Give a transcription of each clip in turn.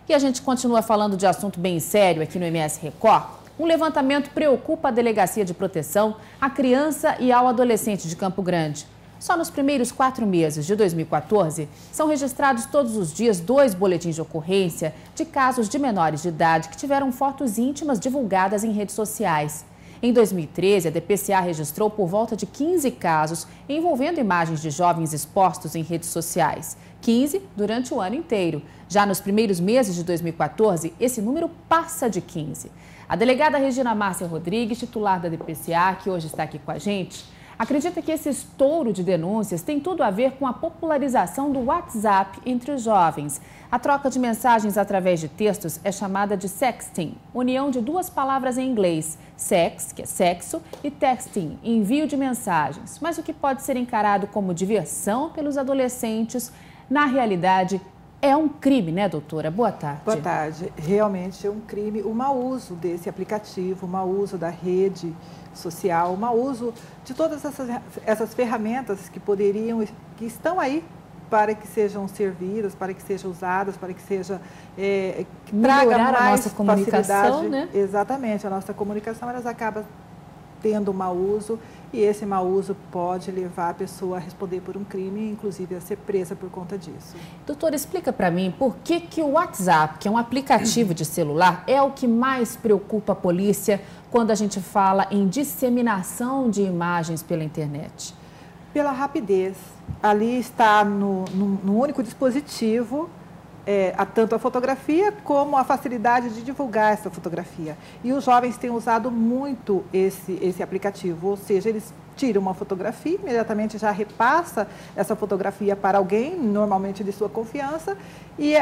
E a gente continua falando de assunto bem sério aqui no MS Record. Um levantamento preocupa a Delegacia de Proteção à Criança e ao Adolescente de Campo Grande. Só nos primeiros 4 meses de 2014, são registrados todos os dias 2 boletins de ocorrência de casos de menores de idade que tiveram fotos íntimas divulgadas em redes sociais. Em 2013, a DPCA registrou por volta de 15 casos envolvendo imagens de jovens expostos em redes sociais. 15 durante o ano inteiro. Já nos primeiros meses de 2014, esse número passa de 15. A delegada Regina Márcia Rodrigues, titular da DPCA, que hoje está aqui com a gente, acredita que esse estouro de denúncias tem tudo a ver com a popularização do WhatsApp entre os jovens. A troca de mensagens através de textos é chamada de sexting, união de 2 palavras em inglês, sex, que é sexo, e texting, envio de mensagens. Mas o que pode ser encarado como diversão pelos adolescentes, na realidade, é um crime, né, doutora? Boa tarde. Boa tarde. Realmente é um crime o mau uso desse aplicativo, o mau uso da rede social, o mau uso de todas essas ferramentas que estão aí para que sejam servidas, para que sejam usadas, para que seja que traga mais a nossa comunicação, facilidade. Né? Exatamente, a nossa comunicação elas acaba tendo mau uso e esse mau uso pode levar a pessoa a responder por um crime, inclusive a ser presa por conta disso. Doutora, explica para mim por que o WhatsApp, que é um aplicativo de celular, é o que mais preocupa a polícia quando a gente fala em disseminação de imagens pela internet? Pela rapidez. Ali está no único dispositivo, tanto a fotografia como a facilidade de divulgar essa fotografia. E os jovens têm usado muito esse aplicativo, ou seja, eles tiram uma fotografia, imediatamente já repassa essa fotografia para alguém, normalmente de sua confiança, e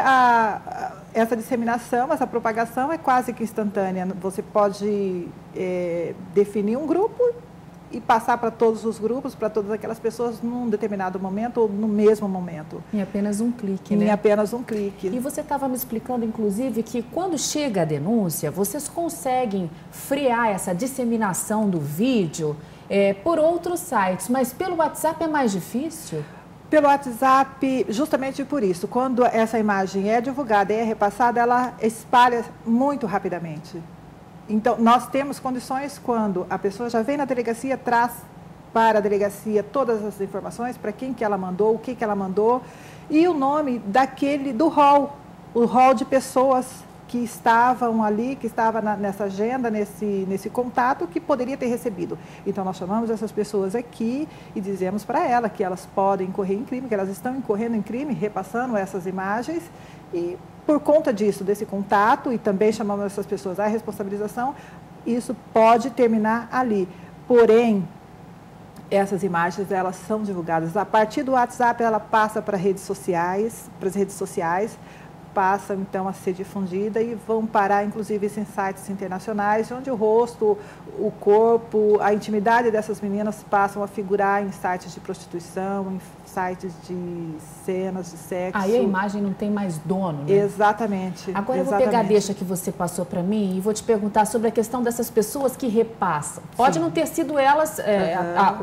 essa disseminação, essa propagação é quase que instantânea. Você pode definir um grupo e passar para todos os grupos, para todas aquelas pessoas num determinado momento ou no mesmo momento. Em apenas um clique, né? Em apenas um clique. E você estava me explicando, inclusive, que quando chega a denúncia, vocês conseguem frear essa disseminação do vídeo por outros sites, mas pelo WhatsApp é mais difícil? Pelo WhatsApp, justamente por isso, quando essa imagem é divulgada e é repassada, ela espalha muito rapidamente. Então, nós temos condições quando a pessoa já vem na delegacia, traz para a delegacia todas as informações, para quem que ela mandou, o que ela mandou, e o nome do hall, o hall de pessoas que estavam ali, que estava nessa agenda, nesse contato, que poderia ter recebido. Então, nós chamamos essas pessoas aqui e dizemos para ela que elas podem incorrer em crime, que elas estão incorrendo em crime, repassando essas imagens e por conta disso, desse contato, e também chamamos essas pessoas à responsabilização, isso pode terminar ali. Porém, essas imagens, elas são divulgadas. A partir do WhatsApp, ela passa para as redes sociais, passam então a ser difundida e vão parar, inclusive, em sites internacionais, onde o rosto, o corpo, a intimidade dessas meninas passam a figurar em sites de prostituição, em sites de cenas de sexo. Aí a imagem não tem mais dono, né? Exatamente. Agora eu vou pegar a deixa que você passou para mim e vou te perguntar sobre a questão dessas pessoas que repassam. Pode não ter sido elas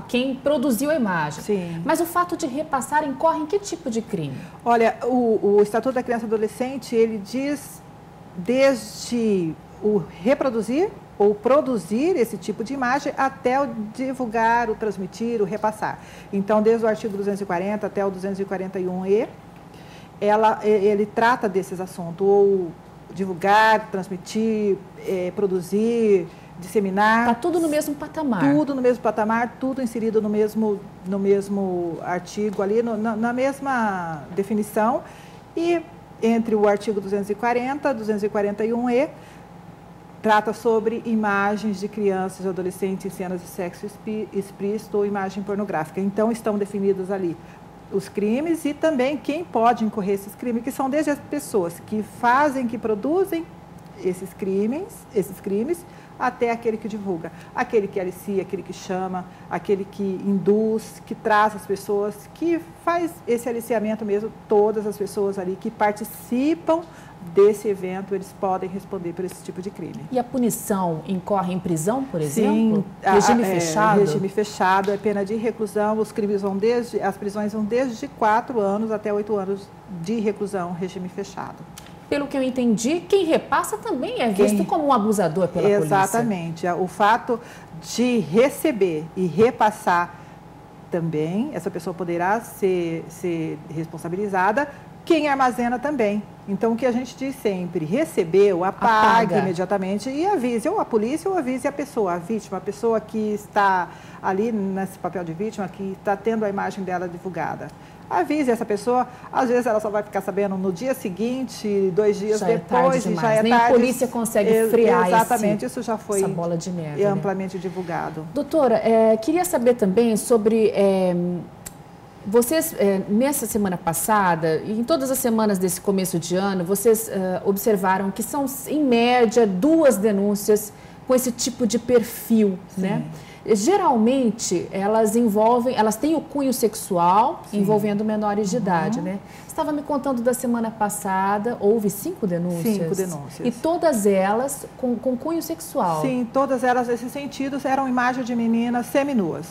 quem produziu a imagem, sim, mas o fato de repassar incorre em que tipo de crime? Olha, o Estatuto da Criança e Adolescente, ele diz desde o reproduzir ou produzir esse tipo de imagem até o divulgar, o transmitir, o repassar. Então, desde o artigo 240 até o 241E, ele trata desses assuntos, ou divulgar, transmitir, produzir, disseminar. Está tudo no mesmo patamar. Tudo no mesmo patamar, tudo inserido no mesmo artigo ali, na mesma definição. E entre o artigo 240 e 241E, trata sobre imagens de crianças e adolescentes em cenas de sexo explícito ou imagem pornográfica. Então, estão definidos ali os crimes e também quem pode incorrer esses crimes, que são desde as pessoas que fazem, que produzem esses crimes, até aquele que divulga, aquele que alicia, aquele que chama, aquele que induz, que traz as pessoas, que faz esse aliciamento mesmo, todas as pessoas ali que participam desse evento, eles podem responder por esse tipo de crime. E a punição incorre em prisão, por exemplo? Sim, regime fechado? Regime fechado, é pena de reclusão, as prisões vão desde 4 anos até 8 anos de reclusão, regime fechado. pelo que eu entendi, quem repassa também é visto como um abusador pela polícia. Exatamente. O fato de receber e repassar também, essa pessoa poderá ser responsabilizada, quem armazena também. Então, o que a gente diz sempre, recebeu, apague imediatamente e avise ou a polícia ou avise a pessoa, a vítima, a pessoa que está ali nesse papel de vítima, que está tendo a imagem dela divulgada. Avise essa pessoa, às vezes ela só vai ficar sabendo no dia seguinte, 2 dias depois, e já é Nem tarde. a polícia consegue frear exatamente, isso já foi essa bola de neve, amplamente divulgado. Doutora, queria saber também sobre... vocês, nessa semana passada, e em todas as semanas desse começo de ano, vocês observaram que são, em média, 2 denúncias com esse tipo de perfil, né? Geralmente, elas têm o cunho sexual envolvendo menores de idade, né? Você estava me contando da semana passada, houve 5 denúncias? 5 denúncias. E todas elas com cunho sexual? Sim, todas elas, nesses sentidos, eram imagens de meninas seminuas.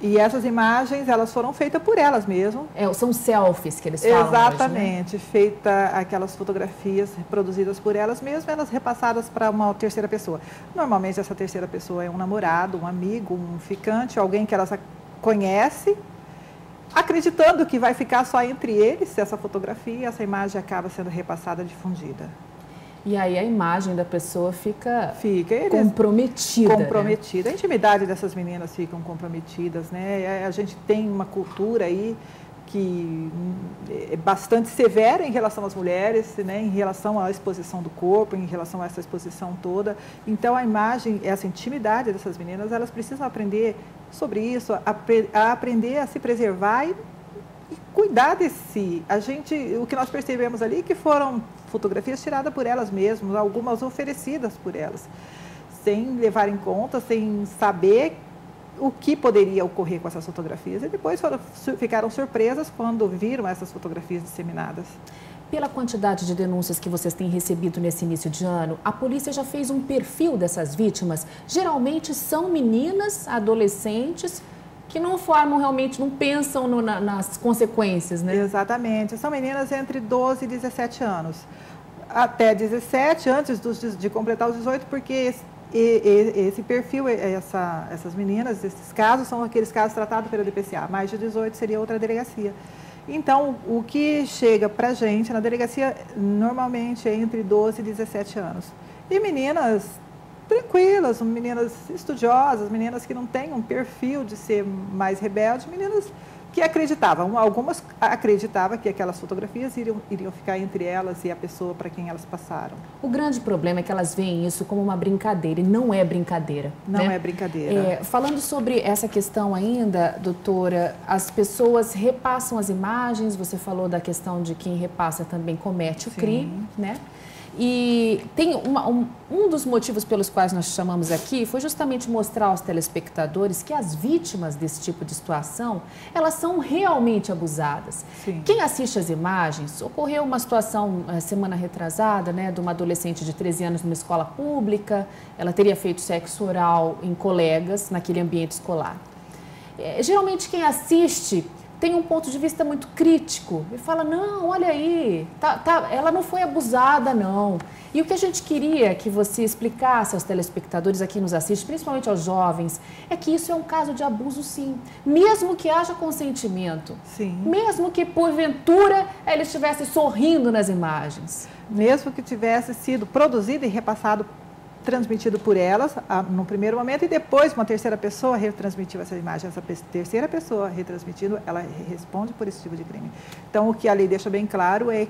E essas imagens, elas foram feitas por elas mesmas. São selfies que eles falam. Exatamente, hoje, né? Feita aquelas fotografias produzidas por elas mesmas, elas repassadas para uma terceira pessoa. Normalmente essa terceira pessoa é um namorado, um amigo, um ficante, alguém que elas conhece, acreditando que vai ficar só entre eles essa fotografia, essa imagem acaba sendo repassada, difundida. E aí a imagem da pessoa fica comprometida. Comprometida. Né? A intimidade dessas meninas ficam comprometidas, né? A gente tem uma cultura aí que é bastante severa em relação às mulheres, né? Em relação à exposição do corpo, em relação a essa exposição toda. Então a imagem, essa intimidade dessas meninas, elas precisam aprender sobre isso, a aprender a se preservar e cuidar de si. O que nós percebemos ali que foram fotografias tiradas por elas mesmas, algumas oferecidas por elas, sem levar em conta, sem saber o que poderia ocorrer com essas fotografias. E depois ficaram surpresas quando viram essas fotografias disseminadas. Pela quantidade de denúncias que vocês têm recebido nesse início de ano, a polícia já fez um perfil dessas vítimas? Geralmente são meninas, adolescentes, que não formam realmente, não pensam nas consequências, né? Exatamente. São meninas entre 12 e 17 anos. Até 17, antes de completar os 18, porque esse perfil, essas meninas, esses casos, são aqueles casos tratados pela DPCA. Mais de 18 seria outra delegacia. Então, o que chega para a gente na delegacia, normalmente, é entre 12 e 17 anos. E meninas tranquilas, meninas estudiosas, meninas que não têm um perfil de ser mais rebelde, meninas que acreditavam. Algumas acreditavam que aquelas fotografias iriam ficar entre elas e a pessoa para quem elas passaram. O grande problema é que elas veem isso como uma brincadeira, e não é brincadeira. Não é brincadeira. Falando sobre essa questão ainda, doutora, as pessoas repassam as imagens, você falou da questão de quem repassa também comete o crime, né? E tem um dos motivos pelos quais nós chamamos aqui foi justamente mostrar aos telespectadores que as vítimas desse tipo de situação, elas são realmente abusadas. Sim. Quem assiste as imagens, ocorreu uma situação semana retrasada, né, de uma adolescente de 13 anos numa escola pública, ela teria feito sexo oral em colegas naquele ambiente escolar. Geralmente quem assiste tem um ponto de vista muito crítico e fala, não, olha aí, ela não foi abusada, não. E o que a gente queria que você explicasse aos telespectadores aqui nos assistem, principalmente aos jovens, é que isso é um caso de abuso, sim. Mesmo que haja consentimento. Sim. Mesmo que, porventura, ele estivesse sorrindo nas imagens. Mesmo que tivesse sido produzido e repassado, transmitido por elas no primeiro momento e depois uma terceira pessoa retransmitiu essa imagem. Essa terceira pessoa retransmitindo, ela responde por esse tipo de crime. Então, o que a lei deixa bem claro é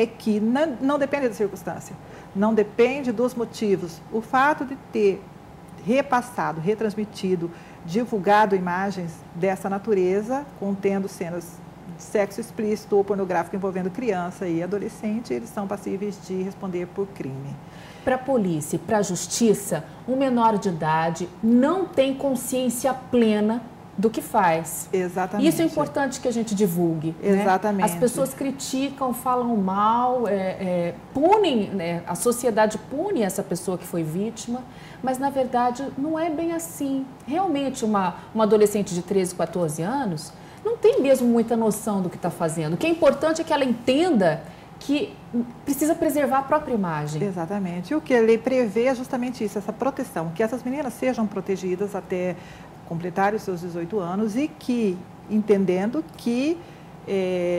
que não depende da circunstância, não depende dos motivos. O fato de ter repassado, retransmitido, divulgado imagens dessa natureza, contendo cenas de sexo explícito ou pornográfico envolvendo criança e adolescente, eles são passíveis de responder por crime. Para a polícia e para a justiça, um menor de idade não tem consciência plena do que faz. Exatamente. Isso é importante que a gente divulgue. Exatamente. Né? As pessoas criticam, falam mal, punem, né? A sociedade pune essa pessoa que foi vítima, mas na verdade não é bem assim. Realmente uma adolescente de 13, 14 anos não tem mesmo muita noção do que está fazendo. O que é importante é que ela entenda que precisa preservar a própria imagem. Exatamente. O que a lei prevê é justamente isso, essa proteção, que essas meninas sejam protegidas até completarem os seus 18 anos e que, entendendo que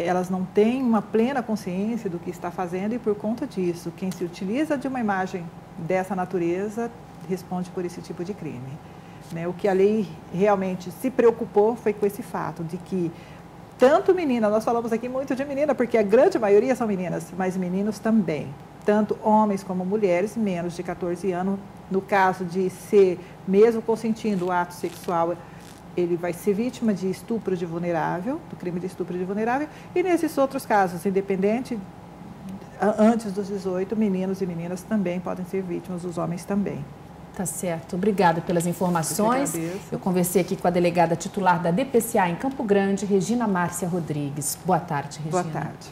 elas não têm uma plena consciência do que está fazendo e, por conta disso, quem se utiliza de uma imagem dessa natureza responde por esse tipo de crime. O que a lei realmente se preocupou foi com esse fato de que tanto menina, nós falamos aqui muito de menina, porque a grande maioria são meninas, mas meninos também. Tanto homens como mulheres, menos de 14 anos. No caso de ser, mesmo consentindo o ato sexual, ele vai ser vítima de estupro de vulnerável, do crime de estupro de vulnerável. E nesses outros casos, independente, antes dos 18, meninos e meninas também podem ser vítimas, os homens também. Tá certo. Obrigada pelas informações. Eu conversei aqui com a delegada titular da DPCA em Campo Grande, Regina Márcia Rodrigues. Boa tarde, Regina. Boa tarde.